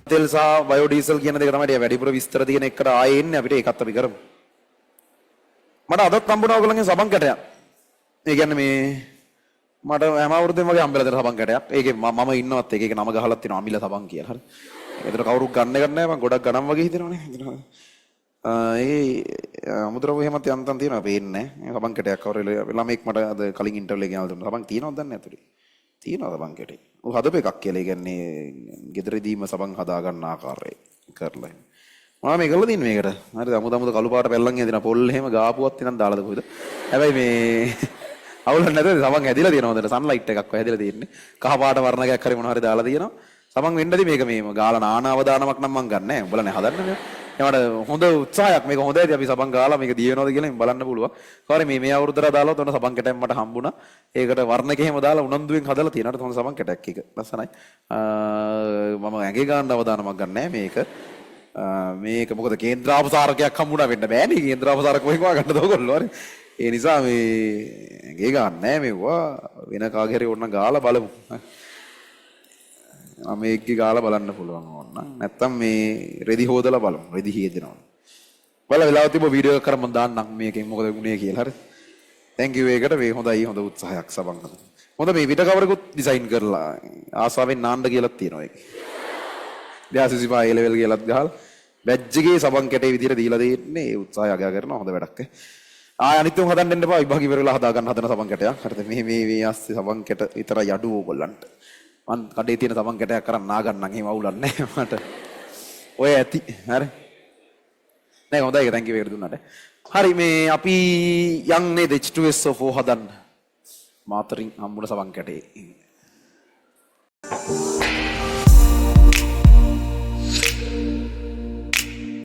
තෙල් සහ බයෝඩීසල් කියන දෙක තමයි වැඩිපුර විස්තර තියෙන එකට ආයේ එන්නේ අපිට ඒකත් අපි කරමු. මට අදත් හම්බුණා ඔයගොල්ලන්ගේ සබන් කැටයක්. ඒ කියන්නේ මේ මට හැම අවුරුද්දෙම වගේ හම්බෙලා දෙන සබන් කැටයක්. ඒකේ මම ඉන්නවත් ඒකේ නම ගහලා තියෙනවා අමිල සබන් කියලා. හරි. ඒතර කවුරුත් ගන්න එක නැහැ මම ගොඩක් ගණන් වගේ හිතනවනේ. ඒ අමුද්‍රව්‍ය එහෙමත් යන්තම් තියෙනවා පේන්නේ නැහැ. සබන් කැටයක් කවුරු ළමෙක් මට අද කලින් ඉන්ටර්වියු එකේ ගෙනල්ලා දුන්නා. සබන් තියෙනවද දන්නේ නැතුලේ. තියෙනවා සබන් කැටේ. ඔය හදපු එකක් කියලා. ඒ කියන්නේ ගෙදරදීම සබන් හදා ගන්න ආකාරය කරලා. මම මේ කරලා තින්නේ මේකට. හරිද? අමුද කළු පාට පැල්ලන් හදින පොල් එහෙම ගාපුවත් ඉතින් දාලාද කොහෙද? හැබැයි මේ අවුලක් නැතුව සබන් හැදිලා තියෙනවා හොඳට. සන්ලයිට් එකක් වගේ හැදිලා තියෙන්නේ. කහ පාට වර්ණකයක් හරි මොනවා හරි දාලා තියෙනවා. සබන් වෙන්නදී මේක මේම ගාලා නාන අවදානමක් නම් මම ගන්නෑ. උඹලා නේ හදන්නේ මේ. ඒවට හොඳ උත්සාහයක් මේක හොඳයි. අපි සබන් ගාලා මේක දිය වෙනවද කියලා බලන්න පුළුවන්. කවරේ මේ අවුරුද්දට දාලා තොන සබන් කැටයක් මට හම්බුණා. ඒකට වර්ණක එහෙම දාලා උනන්දුවෙන් හදලා තියෙනවා. තොන සබන් කැටයක් එක. ලස්සනයි. මම ඇඟේ ගන්න අවදානමක් ගන්නෑ මේක. මේක මොකද කේන්ද්‍රාපසාරකයක් හම්බුණා වෙන්න බෑනේ. කේන්ද්‍රාපසාරක කොහෙන් ගන්නද ඔයගොල්ලෝ හරි. ඒ නිසා මේ ඇඟේ ගන්න නෑ මේවා. වෙන කාගේ හරි ඕන ගාලා බලමු. මේකේ ගාලා බලන්න පුළුවන් ඕන. නැත්තම් මේ රෙදි හොදලා බලමු. රෙදි හේදෙනවා. බලලා වෙලාව තිබ්බ වීඩියෝ එකක් කරන් මම දාන්නම් මේකෙන් මොකද වුනේ කියලා. හරි. thank you ඒකට මේ හොඳයි හොඳ උත්සාහයක් සබන් හදන්න. හොඳ මේ විඩ කවරකුත් ඩිසයින් කරලා ආසාවෙන් නාන්න කියලා තියෙනවා ඒක. 2025 level කියලාත් ගහලා බැජ් එකේ සබන් කැටේ විදියට දීලා දෙන්නේ ඒ උත්සාහය අගය කරනවා හොඳ වැඩක්. ආය අනිත් උන් හදන්න දෙන්න එපා විභාග ඉවර වෙලා හදා ගන්න හදන සබන් කැටයක්. හරිද? මේ ආස්සේ සබන් කැට විතරයි අඩු ඕගොල්ලන්ට. මං කඩේ තියෙන සබන් කැටයක් කරන් නා ගන්නම් එහෙම අවුලක් නැහැ මට. ඔය ඇති. හරි. නෑ හොඳයි ඒක thank you ඒකට දුන්නාට. හරි මේ අපි යන්නේ H2SO4 හදන්න. මාතරින් හම්බුන සබන් කැටේ.